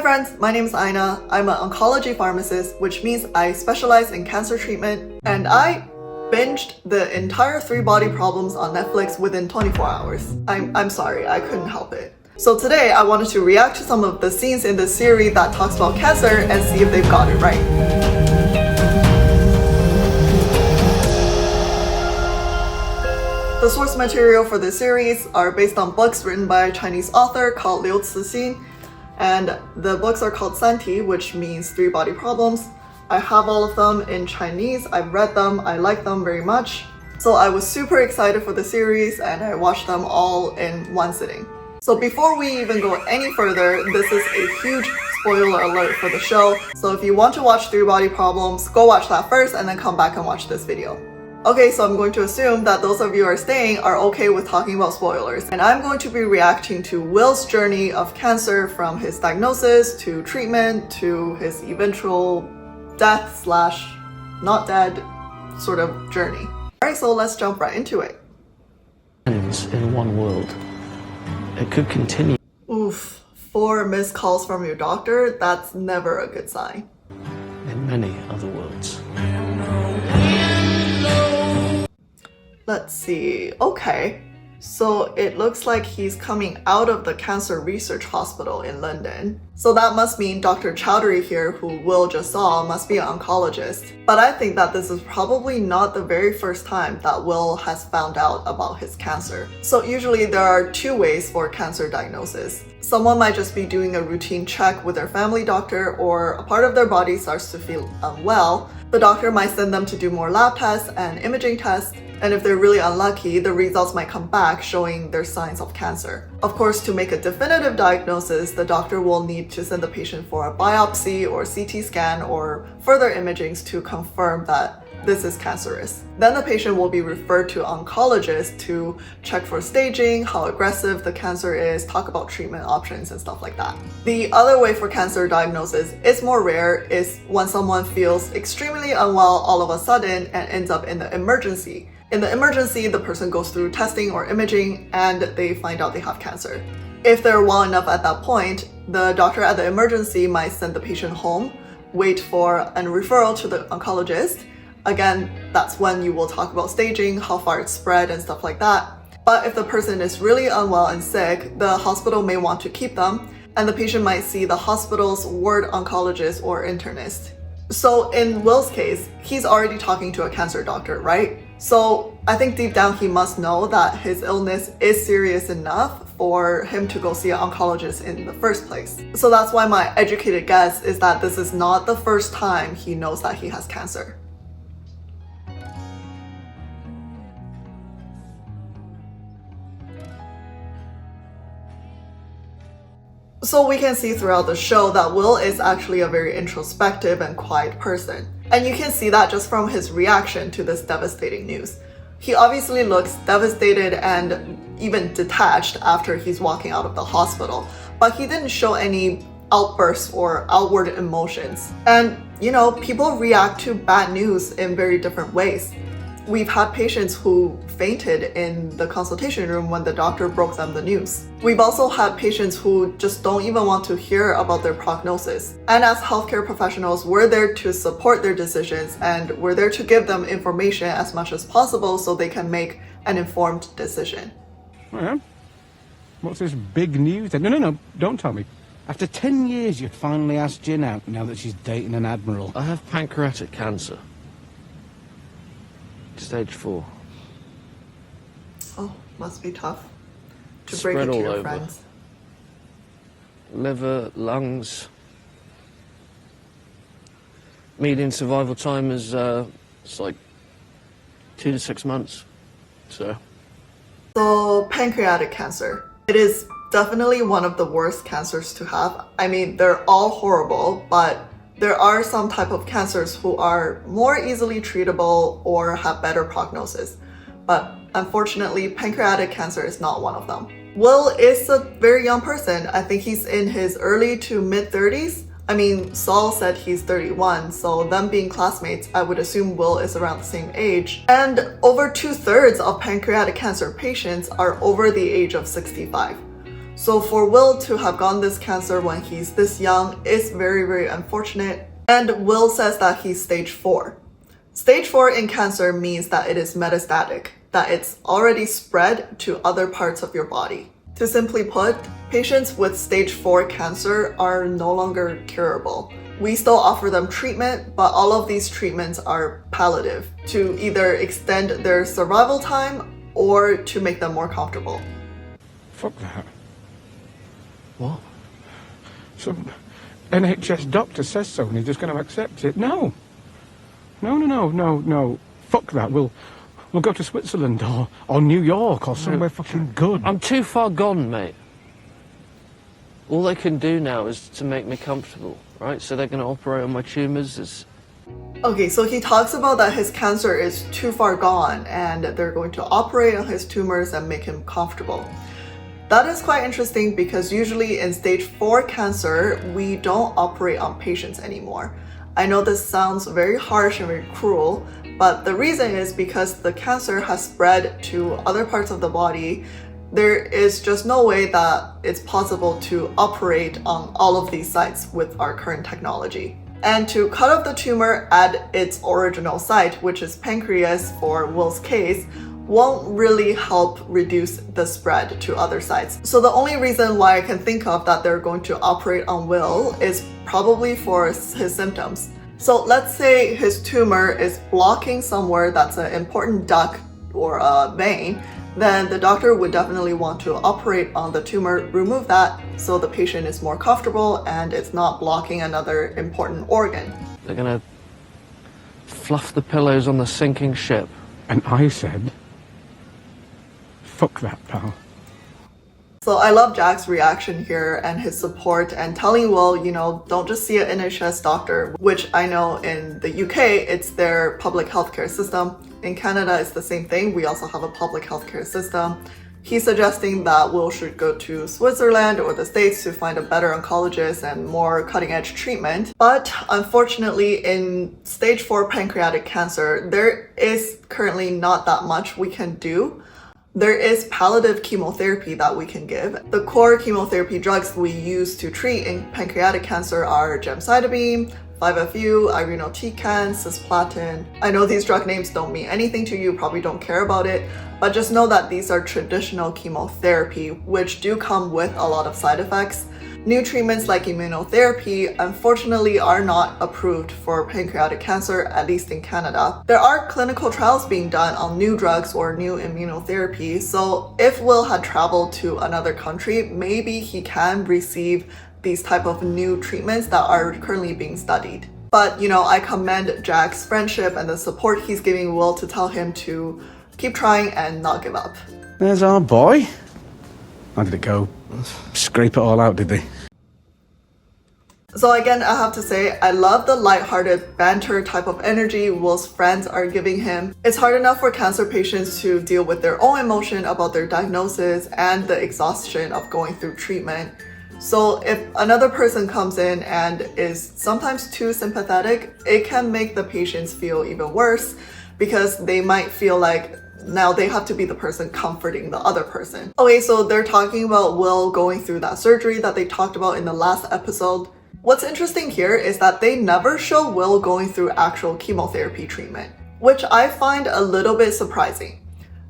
friends, my name is Aina. I'm an oncology pharmacist, which means I specialize in cancer treatment, and I binged the entire 3 Body Problems on Netflix within 24 hours. I'm sorry, I couldn't help it. So today I wanted to react to some of the scenes in the series that talks about cancer and see if they've got it right. The source material for this series are based on books written by a Chinese author called Liu Cixin, and the books are called Santi, which means 3 Body Problems. I have all of them in Chinese. I've read them. I like them very much. So I was super excited for the series and I watched them all in one sitting. So before we even go any further, this is a huge spoiler alert for the show. So if you want to watch 3 Body Problems, go watch that first and then come back and watch this video. Okay, so I'm going to assume that those of you who are staying are okay with talking about spoilers. And I'm going to be reacting to Will's journey of cancer from his diagnosis to treatment to his eventual death slash not dead sort of journey. Alright, so let's jump right into it. Ends in one world. It could continue. Oof, 4 missed calls from your doctor? That's never a good sign. In many other worlds. Let's see. Okay, so it looks like he's coming out of the cancer research hospital in London. So that must mean Dr. Chowdhury here, who Will just saw, must be an oncologist. But I think that this is probably not the very first time that Will has found out about his cancer. So usually there are 2 ways for cancer diagnosis. Someone might just be doing a routine check with their family doctor, or a part of their body starts to feel unwell. The doctor might send them to do more lab tests and imaging tests, and if they're really unlucky, the results might come back showing there's signs of cancer. Of course, to make a definitive diagnosis, the doctor will need to send the patient for a biopsy or CT scan or further imagings to confirm that this is cancerous. Then the patient will be referred to an oncologist to check for staging, how aggressive the cancer is, talk about treatment options and stuff like that. The other way for cancer diagnosis is more rare, is when someone feels extremely unwell all of a sudden and ends up in the emergency. In the emergency, the person goes through testing or imaging and they find out they have cancer. If they're well enough at that point, the doctor at the emergency might send the patient home, wait for a referral to the oncologist. Again, that's when you will talk about staging, how far it's spread and stuff like that. But if the person is really unwell and sick, the hospital may want to keep them, and the patient might see the hospital's ward oncologist or internist. So in Will's case, he's already talking to a cancer doctor, right? So I think deep down he must know that his illness is serious enough for him to go see an oncologist in the first place. So that's why my educated guess is that this is not the first time he knows that he has cancer. So we can see throughout the show that Will is actually a very introspective and quiet person. And you can see that just from his reaction to this devastating news. He obviously looks devastated and even detached after he's walking out of the hospital, but he didn't show any outbursts or outward emotions. And you know, people react to bad news in very different ways. We've had patients who fainted in the consultation room when the doctor broke them the news. We've also had patients who just don't even want to hear about their prognosis. And as healthcare professionals, we're there to support their decisions and we're there to give them information as much as possible so they can make an informed decision. Well, what's this big news? No, don't tell me. After 10 years, you'd finally asked Jin out now that she's dating an admiral. I have pancreatic cancer. Stage 4. Oh, must be tough to Spread break it to all your over. friends. Liver, lungs. Median survival time is it's like 2 to 6 months. So Pancreatic cancer. It is definitely one of the worst cancers to have. I mean, they're all horrible, but there are some type of cancers who are more easily treatable or have better prognosis. But unfortunately, pancreatic cancer is not one of them. Will is a very young person. I think he's in his early to mid 30s. I mean, Saul said he's 31, so them being classmates, I would assume Will is around the same age. And over 2/3 of pancreatic cancer patients are over the age of 65. So for Will to have gotten this cancer when he's this young is very, very unfortunate. And Will says that he's stage 4. Stage 4 in cancer means that it is metastatic, that it's already spread to other parts of your body. To simply put, patients with stage 4 cancer are no longer curable. We still offer them treatment, but all of these treatments are palliative to either extend their survival time or to make them more comfortable. Fuck that. What? Some NHS doctor says so and he's just going to accept it. No. No. Fuck that. We'll go to Switzerland or New York or somewhere fucking good. I'm too far gone, mate. All they can do now is to make me comfortable, right? So they're going to operate on my tumours. Okay, so he talks about that his cancer is too far gone and they're going to operate on his tumors and make him comfortable. That is quite interesting because usually in stage 4 cancer, we don't operate on patients anymore. I know this sounds very harsh and very cruel, but the reason is because the cancer has spread to other parts of the body. There is just no way that it's possible to operate on all of these sites with our current technology. And to cut off the tumor at its original site, which is pancreas for Will's case, won't really help reduce the spread to other sites. So the only reason why I can think of that they're going to operate on Will is probably for his symptoms. So let's say his tumor is blocking somewhere that's an important duct or a vein, then the doctor would definitely want to operate on the tumor, remove that so the patient is more comfortable and it's not blocking another important organ. They're going to fluff the pillows on the sinking ship. And I said, fuck that, pal. So I love Jack's reaction here and his support and telling Will, don't just see an NHS doctor, which I know in the UK, it's their public healthcare system. In Canada, it's the same thing. We also have a public healthcare system. He's suggesting that Will should go to Switzerland or the States to find a better oncologist and more cutting-edge treatment. But unfortunately, in stage 4 pancreatic cancer, there is currently not that much we can do. There is palliative chemotherapy that we can give. The core chemotherapy drugs we use to treat in pancreatic cancer are gemcitabine, 5-FU, irinotecan, cisplatin. I know these drug names don't mean anything to you, probably don't care about it, but just know that these are traditional chemotherapy, which do come with a lot of side effects. New treatments like immunotherapy, unfortunately, are not approved for pancreatic cancer, at least in Canada. There are clinical trials being done on new drugs or new immunotherapy, so if Will had traveled to another country, maybe he can receive these type of new treatments that are currently being studied. But, I commend Jack's friendship and the support he's giving Will to tell him to keep trying and not give up. There's our boy. How did it go? Scrape it all out, did they? So again, I have to say, I love the lighthearted banter type of energy Will's friends are giving him. It's hard enough for cancer patients to deal with their own emotion about their diagnosis and the exhaustion of going through treatment. So if another person comes in and is sometimes too sympathetic, it can make the patients feel even worse because they might feel like now they have to be the person comforting the other person. Okay, so they're talking about Will going through that surgery that they talked about in the last episode. What's interesting here is that they never show Will going through actual chemotherapy treatment, which I find a little bit surprising.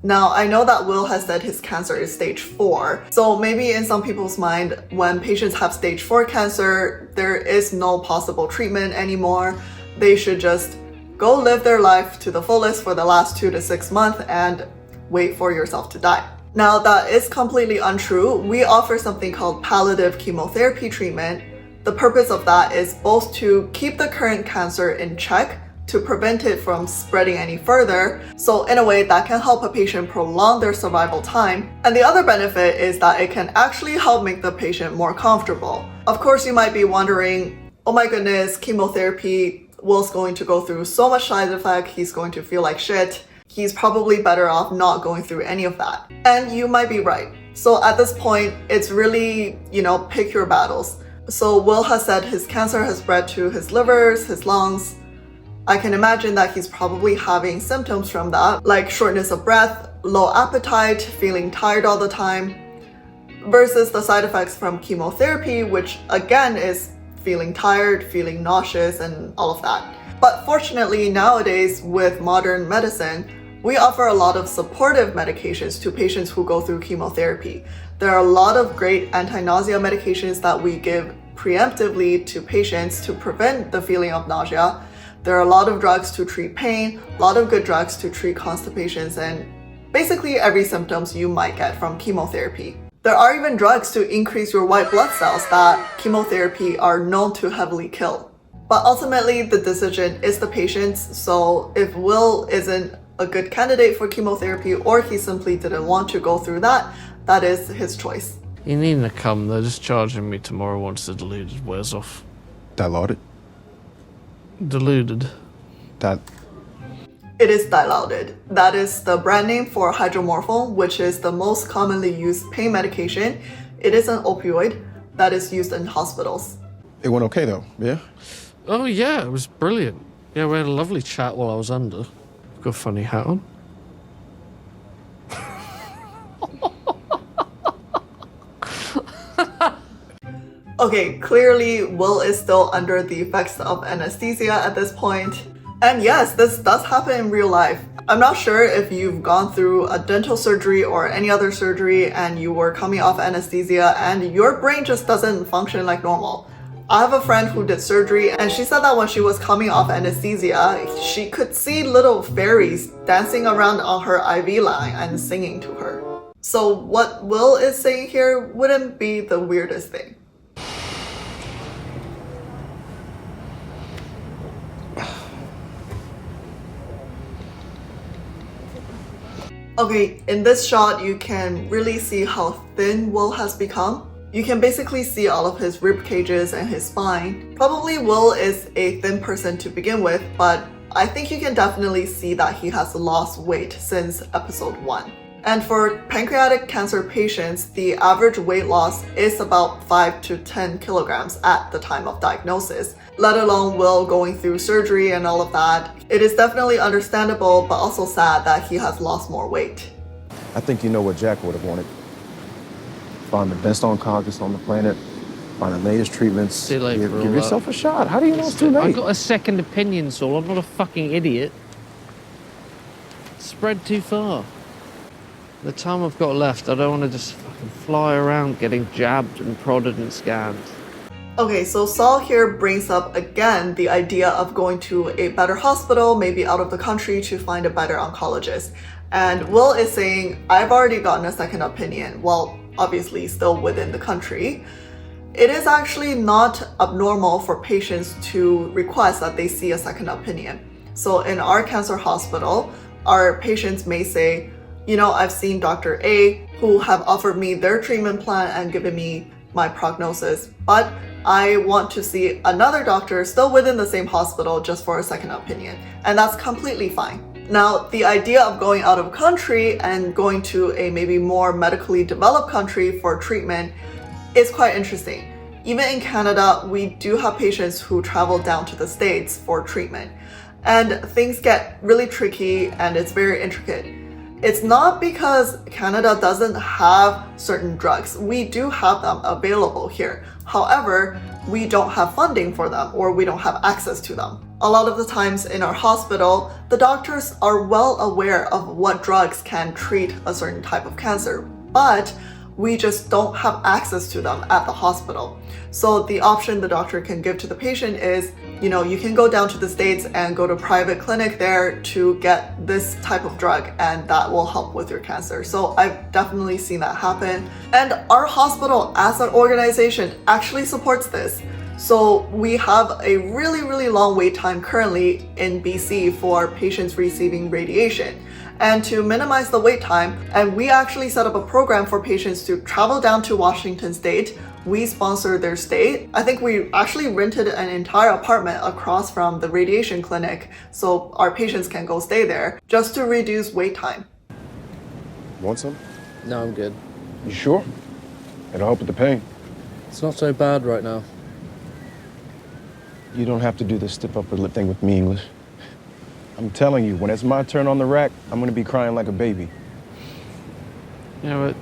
Now, I know that Will has said his cancer is stage 4, so maybe in some people's mind, when patients have stage 4 cancer, there is no possible treatment anymore. They should just go live their life to the fullest for the last 2 to 6 months and wait for yourself to die. Now, that is completely untrue. We offer something called palliative chemotherapy treatment. The purpose of that is both to keep the current cancer in check, to prevent it from spreading any further. So in a way that can help a patient prolong their survival time. And the other benefit is that it can actually help make the patient more comfortable. Of course, you might be wondering, oh my goodness, chemotherapy, Will's going to go through so much side effect, he's going to feel like shit. He's probably better off not going through any of that. And you might be right. So at this point, it's really, pick your battles. So Will has said his cancer has spread to his livers, his lungs. I can imagine that he's probably having symptoms from that, like shortness of breath, low appetite, feeling tired all the time. versus the side effects from chemotherapy, which again is feeling tired, feeling nauseous, and all of that. But fortunately, nowadays with modern medicine, we offer a lot of supportive medications to patients who go through chemotherapy. There are a lot of great anti-nausea medications that we give preemptively to patients to prevent the feeling of nausea. There are a lot of drugs to treat pain, a lot of good drugs to treat constipations, and basically every symptoms you might get from chemotherapy. There are even drugs to increase your white blood cells that chemotherapy are known to heavily kill. But ultimately, the decision is the patient's, so if Will isn't a good candidate for chemotherapy or he simply didn't want to go through that, that is his choice. You needn't have come, they're just charging me tomorrow once the deluded wears off. Dilaudid? Deluded. It is dilaudid. That is the brand name for hydromorphone, which is the most commonly used pain medication. It is an opioid that is used in hospitals. It went okay though, yeah? Oh yeah, it was brilliant. Yeah, we had a lovely chat while I was under. Got a funny hat on. Okay, clearly Will is still under the effects of anesthesia at this point. And yes, this does happen in real life. I'm not sure if you've gone through a dental surgery or any other surgery and you were coming off anesthesia and your brain just doesn't function like normal. I have a friend who did surgery and she said that when she was coming off anesthesia, she could see little fairies dancing around on her IV line and singing to her. So what Will is saying here wouldn't be the weirdest thing. Okay, in this shot, you can really see how thin Will has become. You can basically see all of his rib cages and his spine. Probably Will is a thin person to begin with, but I think you can definitely see that he has lost weight since episode 1. And for pancreatic cancer patients, the average weight loss is about 5 to 10 kilograms at the time of diagnosis, let alone Will going through surgery and all of that. It is definitely understandable, but also sad that he has lost more weight. I think you know what Jack would have wanted. Find the best oncologist on the planet, find the latest treatments, Too late for all give yourself that. a shot. How do you know it's too I late? got a second opinion, Saul. I'm not a fucking idiot. Spread too far. The time I've got left, I don't want to just fucking fly around getting jabbed and prodded and scanned. Okay, so Saul here brings up again the idea of going to a better hospital, maybe out of the country, to find a better oncologist. And Will is saying, I've already gotten a second opinion. Well, obviously still within the country. It is actually not abnormal for patients to request that they see a second opinion. So in our cancer hospital, our patients may say, you know, I've seen Dr. A who have offered me their treatment plan and given me my prognosis, but I want to see another doctor still within the same hospital just for a second opinion. And that's completely fine. Now, the idea of going out of country and going to a maybe more medically developed country for treatment is quite interesting. Even in Canada, we do have patients who travel down to the States for treatment. And things get really tricky and it's very intricate. It's not because Canada doesn't have certain drugs. We do have them available here. However, we don't have funding for them or we don't have access to them. A lot of the times in our hospital, the doctors are well aware of what drugs can treat a certain type of cancer, but we just don't have access to them at the hospital. So the option the doctor can give to the patient is, you know, you can go down to the States and go to a private clinic there to get this type of drug and that will help with your cancer. So I've definitely seen that happen. And our hospital as an organization actually supports this. So we have a really long wait time currently in BC for patients receiving radiation. And to minimize the wait time, and we actually set up a program for patients to travel down to Washington State. We sponsor their stay. I think we actually rented an entire apartment across from the radiation clinic so our patients can go stay there just to reduce wait time. Want some? No, I'm good. You sure? It'll help with the pain. It's not so bad right now. You don't have to do this stiff upper lip thing with me, English. I'm telling you, when it's my turn on the rack, I'm gonna be crying like a baby. Yeah, but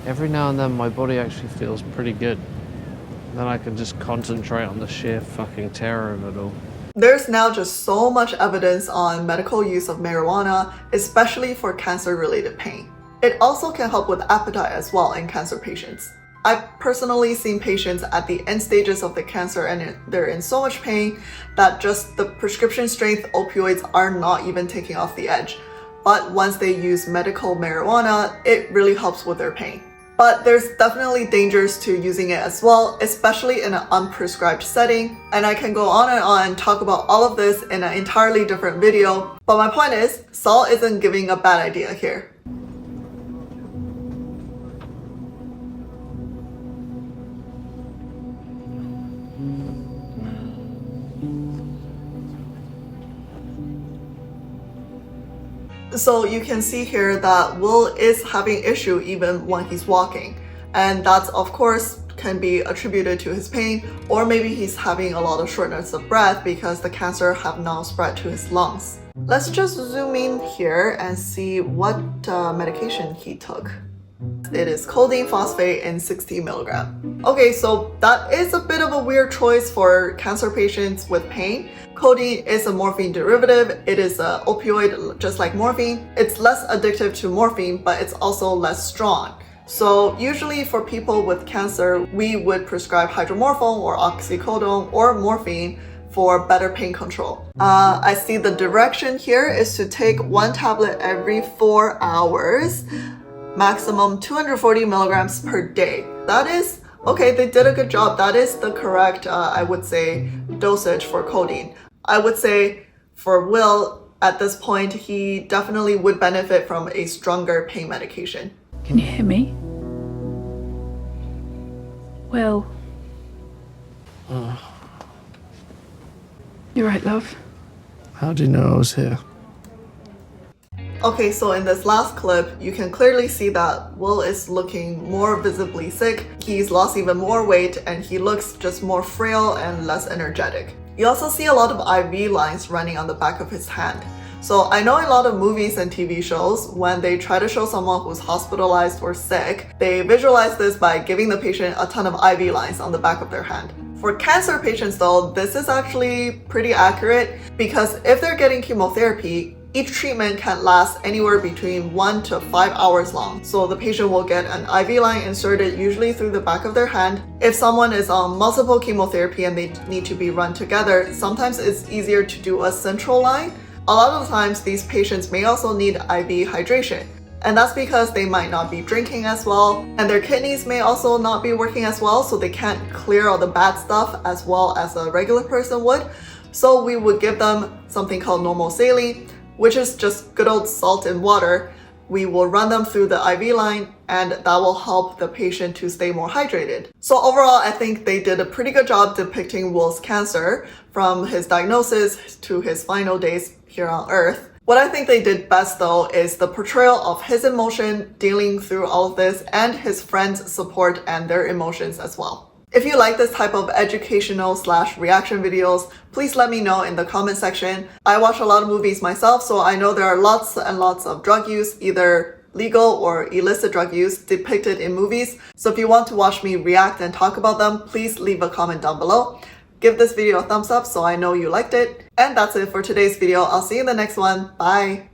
Every now and then my body actually feels pretty good. Then I can just concentrate on the sheer fucking terror of it all. There's now just so much evidence on medical use of marijuana, especially for cancer-related pain. It also can help with appetite as well in cancer patients. I've personally seen patients at the end stages of the cancer and they're in so much pain that just the prescription strength opioids are not even taking off the edge. But once they use medical marijuana, it really helps with their pain. But there's definitely dangers to using it as well, especially in an unprescribed setting. And I can go on and talk about all of this in an entirely different video. But my point is, Saul isn't giving a bad idea here. So you can see here that Will is having issue even when he's walking. And that's of course can be attributed to his pain, or maybe he's having a lot of shortness of breath because the cancer have now spread to his lungs. Let's just zoom in here and see what medication he took. It is codeine phosphate in 60 milligram. Okay, so that is a bit of a weird choice for cancer patients with pain. Codeine is a morphine derivative. It is an opioid just like morphine. It's less addictive to morphine, but it's also less strong. So usually for people with cancer, we would prescribe hydromorphone or oxycodone or morphine for better pain control. I see the direction here is to take 1 tablet every 4 hours, maximum 240 milligrams per day. That is, okay, they did a good job. That is the correct, I would say, dosage for codeine. I would say for Will, at this point, he definitely would benefit from a stronger pain medication. Can you hear me? Will. You right, love? How do you know I was here? Okay, so in this last clip, you can clearly see that Will is looking more visibly sick. He's lost even more weight and he looks just more frail and less energetic. You also see a lot of IV lines running on the back of his hand. So I know in a lot of movies and TV shows, when they try to show someone who's hospitalized or sick, they visualize this by giving the patient a ton of IV lines on the back of their hand. For cancer patients though, this is actually pretty accurate because if they're getting chemotherapy, each treatment can last anywhere between 1 to 5 hours long. So the patient will get an IV line inserted usually through the back of their hand. If someone is on multiple chemotherapy and they need to be run together, sometimes it's easier to do a central line. A lot of the times these patients may also need IV hydration. And that's because they might not be drinking as well, and their kidneys may also not be working as well, so they can't clear all the bad stuff as well as a regular person would. So we would give them something called normal saline, which is just good old salt and water. We will run them through the IV line and that will help the patient to stay more hydrated. So overall, I think they did a pretty good job depicting Will's cancer from his diagnosis to his final days here on Earth. What I think they did best though is the portrayal of his emotion dealing through all of this and his friends' support and their emotions as well. If you like this type of educational / reaction videos, please let me know in the comment section. I watch a lot of movies myself, so I know there are lots and lots of drug use, either legal or illicit drug use depicted in movies. So if you want to watch me react and talk about them, please leave a comment down below. Give this video a thumbs up so I know you liked it. And that's it for today's video. I'll see you in the next one. Bye!